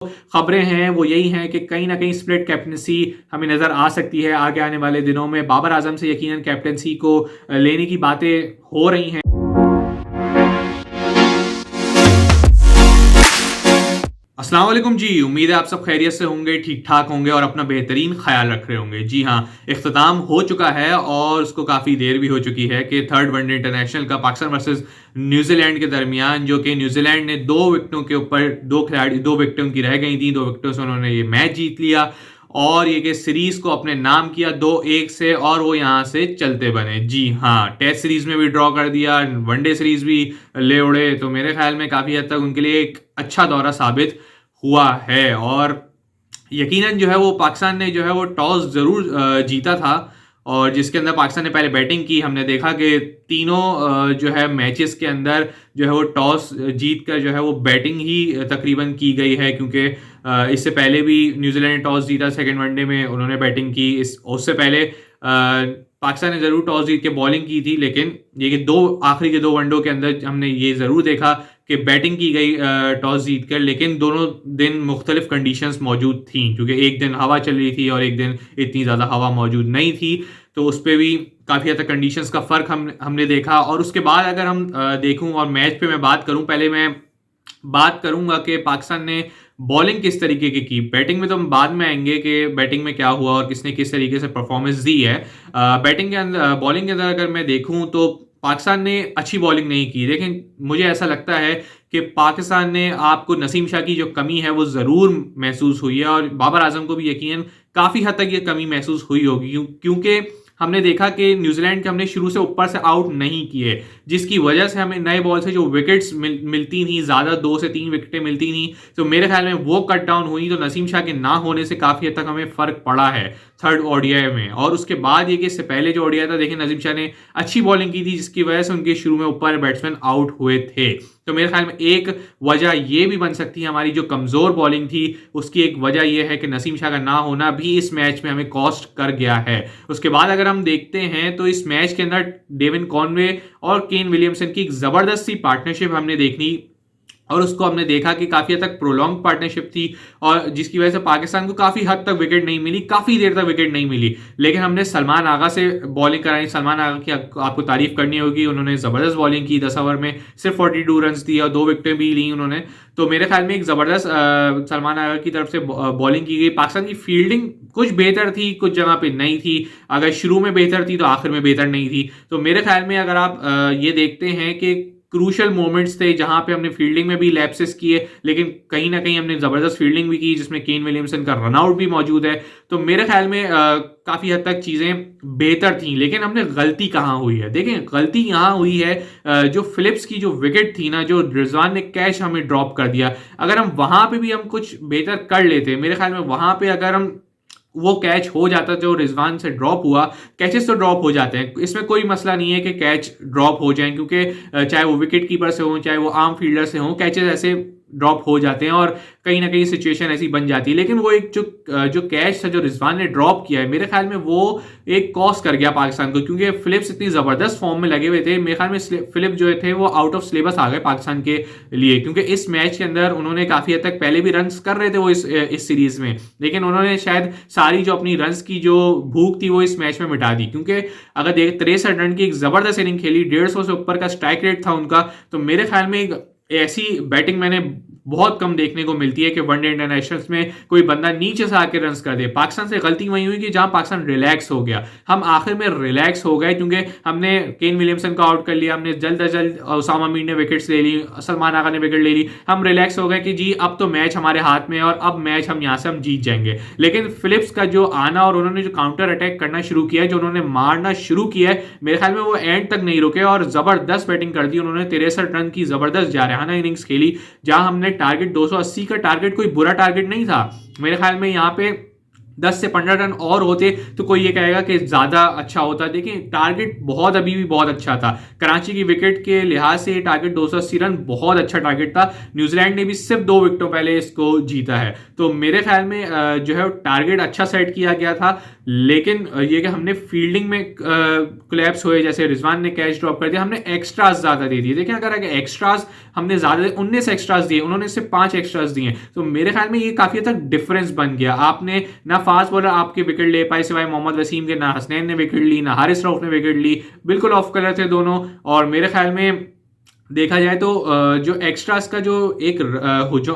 खबरें हैं वो यही हैं कि कहीं ना कहीं स्प्लिट कैप्टनसी हमें नजर आ सकती है आगे आने वाले दिनों में। बाबर आजम से यकीनन कैप्टनसी को लेने की बातें हो रही हैं। अस्सलाम वालेकुम जी, उम्मीद है आप सब खैरियत से होंगे, ठीक ठाक होंगे और अपना बेहतरीन ख्याल रख रहे होंगे। जी हाँ, इख्तिताम हो चुका है और उसको काफ़ी देर भी हो चुकी है कि थर्ड वनडे इंटरनेशनल का पाकिस्तान वर्सेस न्यूजीलैंड के दरमियान, जो कि न्यूजीलैंड ने दो विकेटों के ऊपर, दो विकेटें उनकी रह गई थी, दो विकेटों से उन्होंने ये मैच जीत लिया और ये कि सीरीज को अपने नाम किया 2-1 से और वो यहाँ से चलते बने। जी हाँ, टेस्ट सीरीज में भी ड्रॉ कर दिया, वनडे सीरीज भी ले उड़े। तो मेरे ख्याल में काफ़ी हद तक उनके लिए एक अच्छा दौरा साबित हुआ है। और यकीनन जो है वो पाकिस्तान ने जो है वो टॉस ज़रूर जीता था और जिसके अंदर पाकिस्तान ने पहले बैटिंग की। हमने देखा कि तीनों जो है मैचेस के अंदर जो है वो टॉस जीत कर जो है वो बैटिंग ही तकरीबन की गई है, क्योंकि इससे पहले भी न्यूजीलैंड ने टॉस जीता सेकेंड वनडे में, उन्होंने बैटिंग की। उससे पहले पाकिस्तान ने ज़रूर टॉस जीत के बॉलिंग की थी, लेकिन ये कि आखिरी के दो वनडों के अंदर हमने ये ज़रूर देखा कि बैटिंग की गई टॉस जीत कर, लेकिन दोनों दिन मुख्तलिफ कंडीशंस मौजूद थी, क्योंकि एक दिन हवा चल रही थी और एक दिन इतनी ज़्यादा हवा मौजूद नहीं थी। तो उस पर भी काफ़ी हद तक कंडीशंस का फ़र्क हमने देखा। और उसके बाद अगर हम देखूं और मैच पे मैं बात करूं, पहले मैं बात करूंगा कि पाकिस्तान ने बॉलिंग किस तरीके की। बैटिंग में तो हम बाद में आएंगे कि बैटिंग में क्या हुआ और किसने किस तरीके से परफॉर्मेंस दी है। बैटिंग के अंदर, बॉलिंग के अंदर अगर मैं देखूं तो पाकिस्तान ने अच्छी बॉलिंग नहीं की, लेकिन मुझे ऐसा लगता है कि पाकिस्तान ने, आपको नसीम शाह की जो कमी है वो ज़रूर महसूस हुई है और बाबर आजम को भी यकीनन काफ़ी हद तक ये कमी महसूस हुई होगी, क्योंकि हमने देखा कि न्यूजीलैंड के हमने शुरू से ऊपर से आउट नहीं किए, जिसकी वजह से हमें नए बॉल से जो विकेट्स मिलती थी, ज़्यादा 2 से 3 विकेटें मिलती थी, तो मेरे ख्याल में वो कट डाउन हुई। तो नसीम शाह के ना होने से काफ़ी हद तक हमें फ़र्क पड़ा है थर्ड ओडीआई में। और उसके बाद ये कि इससे पहले जो ओडीआई था, देखिए नसीम शाह ने अच्छी बॉलिंग की थी, जिसकी वजह से उनके शुरू में ऊपर बैट्समैन आउट हुए थे। तो मेरे ख्याल में एक वजह ये भी बन सकती है, हमारी जो कमज़ोर बॉलिंग थी उसकी एक वजह यह है कि नसीम शाह का ना होना भी इस मैच में हमें कॉस्ट कर गया है। उसके बाद अगर हम देखते हैं तो इस मैच के अंदर डेविन कॉनवे और केन विलियमसन की एक ज़बरदस्त सी पार्टनरशिप हमने देखनी, और उसको हमने देखा कि काफ़ी हद तक प्रोलॉन्ग पार्टनरशिप थी और जिसकी वजह से पाकिस्तान को काफ़ी हद तक विकेट नहीं मिली, काफ़ी देर तक विकेट नहीं मिली। लेकिन हमने सलमान आगा से बॉलिंग कराई। सलमान आगा की आपको तारीफ करनी होगी, उन्होंने ज़बरदस्त बॉलिंग की, 10 ओवर में सिर्फ 42 रन दी और 2 विकेटें भी ली उन्होंने। तो मेरे ख्याल में एक ज़बरदस्त सलमान आगा की तरफ से बॉलिंग की गई। पाकिस्तान की फील्डिंग कुछ बेहतर थी, कुछ जगह पे नहीं थी। अगर शुरू में बेहतर थी तो आखिर में बेहतर नहीं थी। तो मेरे ख्याल में अगर आप ये देखते हैं कि क्रूशल मोमेंट्स थे जहां पे हमने फील्डिंग में भी लैप्सेस किए, लेकिन कहीं ना कहीं हमने ज़बरदस्त फील्डिंग भी की, जिसमें केन विलियमसन का रनआउट भी मौजूद है। तो मेरे ख्याल में काफ़ी हद तक चीज़ें बेहतर थी। लेकिन हमने गलती कहाँ हुई है, देखें गलती यहाँ हुई है जो फिलिप्स की जो विकेट थी ना, जो रिजवान ने कैच हमें ड्रॉप कर दिया, अगर हम वहां पे भी हम कुछ बेहतर कर लेते, मेरे ख्याल में वहां पे अगर हम वो कैच हो जाता जो रिजवान से ड्रॉप हुआ। कैचेस तो ड्रॉप हो जाते हैं, इसमें कोई मसला नहीं है कि कैच ड्रॉप हो जाएं, क्योंकि चाहे वो विकेट कीपर से हो, चाहे वो आर्म फील्डर से हो, कैचेस ऐसे ड्रॉप हो जाते हैं और कहीं ना कहीं सिचुएशन ऐसी बन जाती है। लेकिन वो एक जो कैच था जो रिजवान ने ड्रॉप किया है, मेरे ख्याल में वो एक कॉस्ट कर गया पाकिस्तान को, क्योंकि फिलिप्स इतनी ज़बरदस्त फॉर्म में लगे हुए थे। मेरे ख्याल में फिलिप जो थे वो आउट ऑफ सिलेबस आ गए पाकिस्तान के लिए, क्योंकि इस मैच के अंदर उन्होंने काफ़ी हद तक पहले भी रन कर रहे थे वो इस सीरीज में, लेकिन उन्होंने शायद सारी जो अपनी रन की जो भूख थी वो इस मैच में मिटा दी। क्योंकि अगर देख 63 रन की एक ज़बरदस्त इनिंग खेली, 150 से ऊपर का स्ट्राइक रेट था उनका। तो मेरे ख्याल में एक ऐसी बैटिंग मैंने बहुत कम देखने को मिलती है कि वनडे इंटरनेशनल्स में कोई बंदा नीचे से आके रन कर दे। पाकिस्तान से गलती वही हुई कि जहां पाकिस्तान रिलैक्स हो गया, हम आखिर में रिलैक्स हो गए, क्योंकि हमने केन विलियमसन को आउट कर लिया, हमने जल्द अज जल्द उसामा मीर ने विकेट्स ले ली, सलमान आगा ने विकेट ले ली, हम रिलैक्स हो गए कि जी अब तो मैच हमारे हाथ में है और अब मैच हम यहाँ से हम जीत जाएंगे। लेकिन फिलिप्स का जो आना और उन्होंने जो काउंटर अटैक करना शुरू किया, जो उन्होंने मारना शुरू किया है, मेरे ख्याल में वो एंड तक नहीं रुके और जबरदस्त बैटिंग कर दी उन्होंने। 63 रन की जबरदस्त जारहाना इनिंग्स खेली, जहां हमने टारगेट 280 का टारगेट कोई बुरा टारगेट नहीं था। मेरे ख्याल में यहाँ पे 10 से 15 रन और होते तो कोई ये कहेगा कि ज़्यादा अच्छा होता। देखिए टारगेट बहुत अभी भी बहुत अच्छा था। कराची की विकेट के लिहाज से टारगेट 280 रन बहुत अच्छा टारगेट था। न्यूजीलैंड ने भी सिर्फ 2 विकेटों पहले इसको जीता है। तो मेरे ख्याल में जो है टारगेट अच्छा सेट किया गया था, लेकिन ये कि हमने फील्डिंग में कोलैप्स हुए, जैसे रिजवान ने कैच ड्रॉप कर दिया, हमने एक्स्ट्राज ज़्यादा दे दिए। देखिए अगर एक्स्ट्राज हमने ज़्यादा 19 एक्स्ट्राज दिए, उन्होंने सिर्फ 5 एक्स्ट्राज दिए, तो मेरे ख्याल में ये काफ़ी हद तक डिफरेंस बन गया। आपने ना फास्ट बॉलर आपके विकेट ले पाए सिवाय मोहम्मद वसीम के, ना हसनैन ने विकेट ली, ना हारिस रऊफ ने विकेट ली, बिल्कुल ऑफ कलर थे दोनों। और मेरे ख्याल में देखा जाए तो जो एक्स्ट्रास का जो एक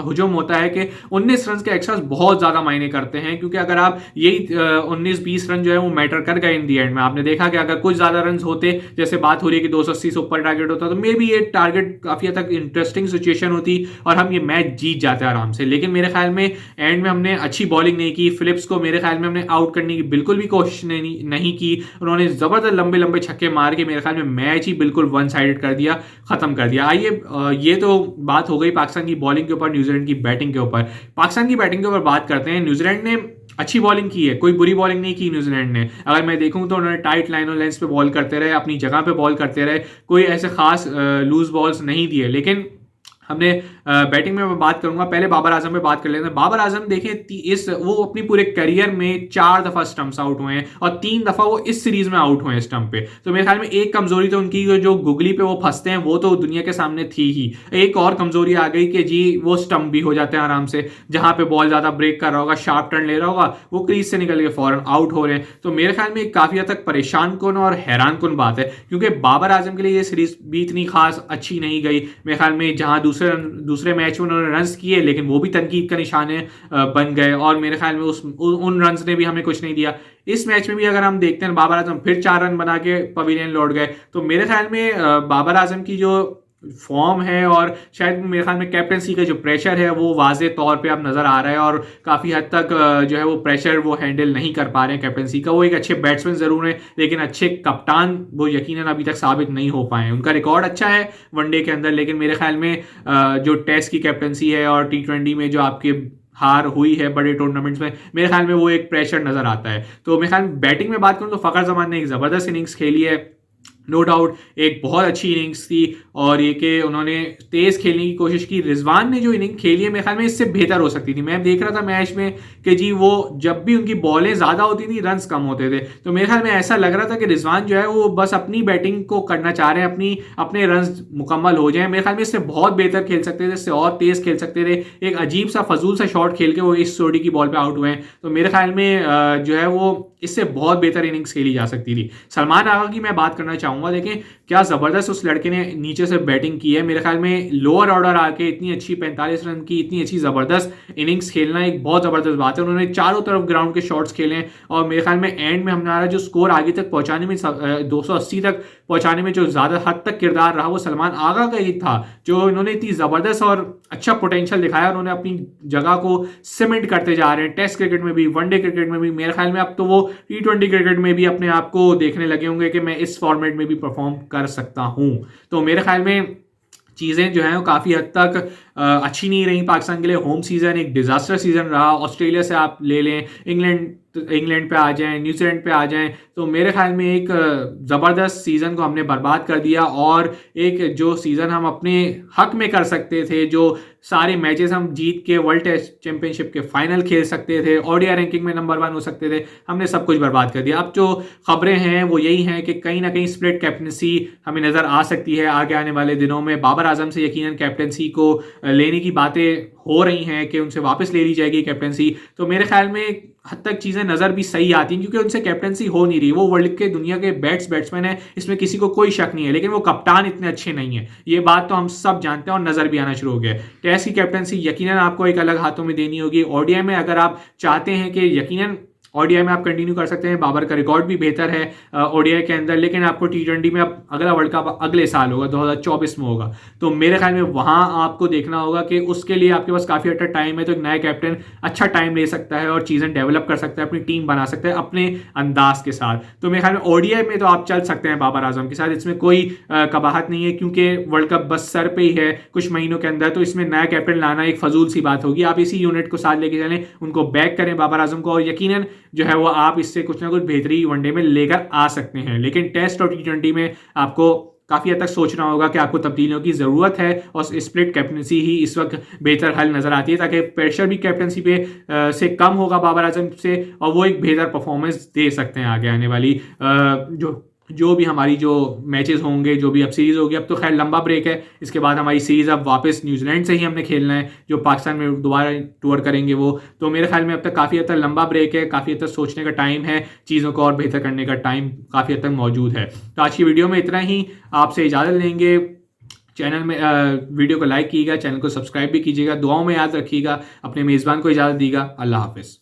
हुजूम होता है कि 19 रन के एक्स्ट्रास बहुत ज़्यादा मायने करते हैं, क्योंकि अगर आप यही 19-20 रन जो है वो मैटर कर गए इन दी एंड में। आपने देखा कि अगर कुछ ज़्यादा रन होते, जैसे बात हो रही है कि 280 से ऊपर टारगेट होता, तो मे बी ये टारगेट काफ़ी हद तक इंटरेस्टिंग सिचुएशन होती और हम ये मैच जीत जाते आराम से। लेकिन मेरे ख्याल में एंड में हमने अच्छी बॉलिंग नहीं की। फिलिप्स को मेरे ख्याल में हमने आउट करने की बिल्कुल भी कोशिश नहीं की। उन्होंने ज़बरदस्त लंबे लंबे छक्के मार के मेरे ख्याल में मैच ही बिल्कुल वन साइडेड कर दिया, ख़त्म कर दिया। आइए ये तो बात हो गई पाकिस्तान की बॉलिंग के ऊपर, न्यूजीलैंड की बैटिंग के ऊपर। पाकिस्तान की बैटिंग के ऊपर बात करते हैं। न्यूजीलैंड ने अच्छी बॉलिंग की है, कोई बुरी बॉलिंग नहीं की न्यूजीलैंड ने। अगर मैं देखूं तो उन्होंने टाइट लाइन और लेंस पे बॉल करते रहे, अपनी जगह पे बॉल करते रहे, कोई ऐसे खास लूज बॉल्स नहीं दिए। लेकिन हमने बैटिंग में मैं बात करूंगा, पहले बाबर आजम पे बात कर लेते हैं। बाबर आजम देखें वो अपनी पूरे करियर में 4 दफा स्टंप्स आउट हुए हैं और 3 दफा वो इस सीरीज में आउट हुए हैं स्टंप पे। तो मेरे ख्याल में एक कमजोरी तो उनकी जो गुगली पे वो फंसते हैं वो तो दुनिया के सामने थी ही। एक और कमजोरी आ गई कि जी वो स्टंप भी हो जाते हैं आराम से, जहां पे बॉल ज्यादा ब्रेक कर रहा होगा, शार्प टर्न ले रहा होगा, वो क्रीज से निकल के फौरन आउट हो रहे हैं। तो मेरे ख्याल में काफी हद तक परेशान कुन और हैरान कुन बात है, क्योंकि बाबर आजम के लिए ये सीरीज भी इतनी खास अच्छी नहीं गई। मेरे ख्याल में जहां दूसरे मैच में उन्होंने रन्स किए, लेकिन वो भी तनकीद का निशाने बन गए और मेरे ख्याल में उन रन्स ने भी हमें कुछ नहीं दिया। इस मैच में भी अगर हम देखते हैं बाबर आजम फिर 4 रन बना के पवेलियन लौट गए। तो मेरे ख्याल में बाबर आजम की जो फॉर्म है और शायद मेरे ख्याल में कैप्टनसी का जो प्रेशर है वो वाजे तौर पे अब नजर आ रहा है और काफ़ी हद तक जो है वो प्रेशर वो हैंडल नहीं कर पा रहे हैं कैप्टनसी का। वो एक अच्छे बैट्समैन ज़रूर हैं, लेकिन अच्छे कप्तान वो यकीनन अभी तक साबित नहीं हो पाए हैं। उनका रिकॉर्ड अच्छा है वनडे के अंदर, लेकिन मेरे ख्याल में जो टेस्ट की कैप्टनसी है और T20 में जो आपके हार हुई है बड़े टूर्नामेंट्स में, मेरे ख्याल में वो एक प्रेशर नजर आता है। तो मेरे ख्याल में बैटिंग में बात करूं तो फ़खर जमान ने एक ज़बरदस्त इनिंग्स खेली है, नो डाउट एक बहुत अच्छी इनिंग्स थी और ये कि उन्होंने तेज खेलने की कोशिश की। रिजवान ने जो इनिंग खेली है मेरे ख्याल में इससे बेहतर हो सकती थी। मैं देख रहा था मैच में कि जी वो जब भी उनकी बॉलें ज़्यादा होती थी रन्स कम होते थे। तो मेरे ख्याल में ऐसा लग रहा था कि रिजवान जो है वो बस अपनी बैटिंग को करना चाह रहे हैं, अपने रन्स मुकम्मल हो जाए। मेरे ख्याल में इससे बहुत बेहतर खेल सकते थे, इससे और तेज खेल सकते थे। एक अजीब सा फजूल सा शॉट खेल के वो इस सोडी की बॉल पर आउट हुए हैं। तो मेरे ख्याल में जो है वो इससे बहुत बेहतर इनिंग्स खेली जा सकती थी। सलमान आगा की मैं बात करना चाहूँगा। देखें क्या ज़बरदस्त उस लड़के ने नीचे से बैटिंग की है। मेरे ख्याल में लोअर ऑर्डर आके इतनी अच्छी 45 रन की इतनी अच्छी ज़बरदस्त इनिंग्स खेलना एक बहुत ज़बरदस्त बात है। उन्होंने चारों तरफ ग्राउंड के शॉट्स खेले हैं और मेरे ख्याल में एंड में हमारा जो स्कोर आगे तक पहुँचाने में 280 तक पहुँचाने में जो ज़्यादा हद तक किरदार रहा वो सलमान आगा का ही था, जो इन्होंने इतनी ज़बरदस्त और अच्छा पोटेंशियल दिखाया। उन्होंने अपनी जगह को सीमेंट करते जा रहे हैं, टेस्ट क्रिकेट में भी, वनडे क्रिकेट में भी। मेरे ख्याल में अब तो वो T20 क्रिकेट में भी अपने आप को देखने लगे होंगे कि मैं इस फॉर्मेट में भी परफॉर्म कर सकता हूं। तो मेरे ख्याल में चीज़ें जो हैं वो काफ़ी हद तक अच्छी नहीं रही पाकिस्तान के लिए। होम सीज़न एक डिज़ास्टर सीज़न रहा। ऑस्ट्रेलिया से आप ले लें, इंग्लैंड पे आ जाएं, न्यूजीलैंड पे आ जाएं, तो मेरे ख्याल में एक ज़बरदस्त सीज़न को हमने बर्बाद कर दिया और एक जो सीज़न हम अपने हक में कर सकते थे, जो सारे मैचेस हम जीत के वर्ल्ड टेस्ट चैंपियनशिप के फाइनल खेल सकते थे, ओडीआई रैंकिंग में नंबर 1 हो सकते थे, हमने सब कुछ बर्बाद कर दिया। अब जो खबरें हैं वो यही हैं कि कहीं ना कहीं स्प्लिट कैप्टनसी हमें नज़र आ सकती है आगे आने वाले दिनों में। बाबर आजम से यकीनन कैप्टनसी को लेने की बातें हो रही हैं कि उनसे वापस ले ली जाएगी कैप्टनसी। तो मेरे ख्याल में हद तक चीज़ें नज़र भी सही आती हैं, क्योंकि उनसे कैप्टनसी हो नहीं रही। वो वर्ल्ड के दुनिया के बैट्समैन है, इसमें किसी को कोई शक नहीं है, लेकिन वो कप्तान इतने अच्छे नहीं है, ये बात तो हम सब जानते हैं और नज़र भी आना शुरू हो गया। टेस्ट की कैप्टनसी यकीनन आपको एक अलग हाथों में देनी होगी। ओडीआई में अगर आप चाहते हैं कि यकीनन ओडीआई में आप कंटिन्यू कर सकते हैं, बाबर का रिकॉर्ड भी बेहतर है ओडीआई के अंदर, लेकिन आपको टी20 में अब अगला वर्ल्ड कप अगले साल होगा, 2024 में होगा, तो मेरे ख्याल में वहाँ आपको देखना होगा कि उसके लिए आपके पास काफ़ी अच्छा टाइम है, तो एक नया कैप्टन अच्छा टाइम ले सकता है और चीज़ें डेवलप कर सकता है, अपनी टीम बना सकता है अपने अंदाज के साथ। तो मेरे ख्याल में ओडीआई में तो आप चल सकते हैं बाबर आजम के साथ, इसमें कोई कबाहत नहीं है, क्योंकि वर्ल्ड कप बस सर पे ही है कुछ महीनों के अंदर, तो इसमें नया कैप्टन लाना एक फजूल सी बात होगी। आप इसी यूनिट को साथ लेके चलें, उनको बैक करें बाबर आजम को, और यकीनन जो है वो आप इससे कुछ ना कुछ बेहतरी वनडे में लेकर आ सकते हैं। लेकिन टेस्ट और टी20 में आपको काफ़ी हद तक सोचना होगा कि आपको तब्दीलियों की ज़रूरत है, और स्प्लिट कैप्टनसी ही इस वक्त बेहतर हल नज़र आती है, ताकि प्रेशर भी कैप्टनसी पे से कम होगा बाबर आजम से, और वो एक बेहतर परफॉर्मेंस दे सकते हैं आगे आने वाली जो भी हमारी जो मैचेस होंगे, जो भी अब सीरीज़ होगी। अब तो खैर लंबा ब्रेक है, इसके बाद हमारी सीरीज़ अब वापस न्यूजीलैंड से ही हमने खेलना है, जो पाकिस्तान में दोबारा टूर करेंगे वो। तो मेरे ख्याल में अब तक काफ़ी हद तक लंबा ब्रेक है, काफ़ी हद तक सोचने का टाइम है, चीज़ों को और बेहतर करने का टाइम काफ़ी हद तक मौजूद है। तो आज की वीडियो में इतना ही, आपसे इजाज़त लेंगे। चैनल में वीडियो को लाइक कीजिएगा, चैनल को सब्सक्राइब भी कीजिएगा, दुआओं में याद रखिएगा, अपने मेज़बान को इजाज़त दीजिएगा। अल्लाह हाफिज़।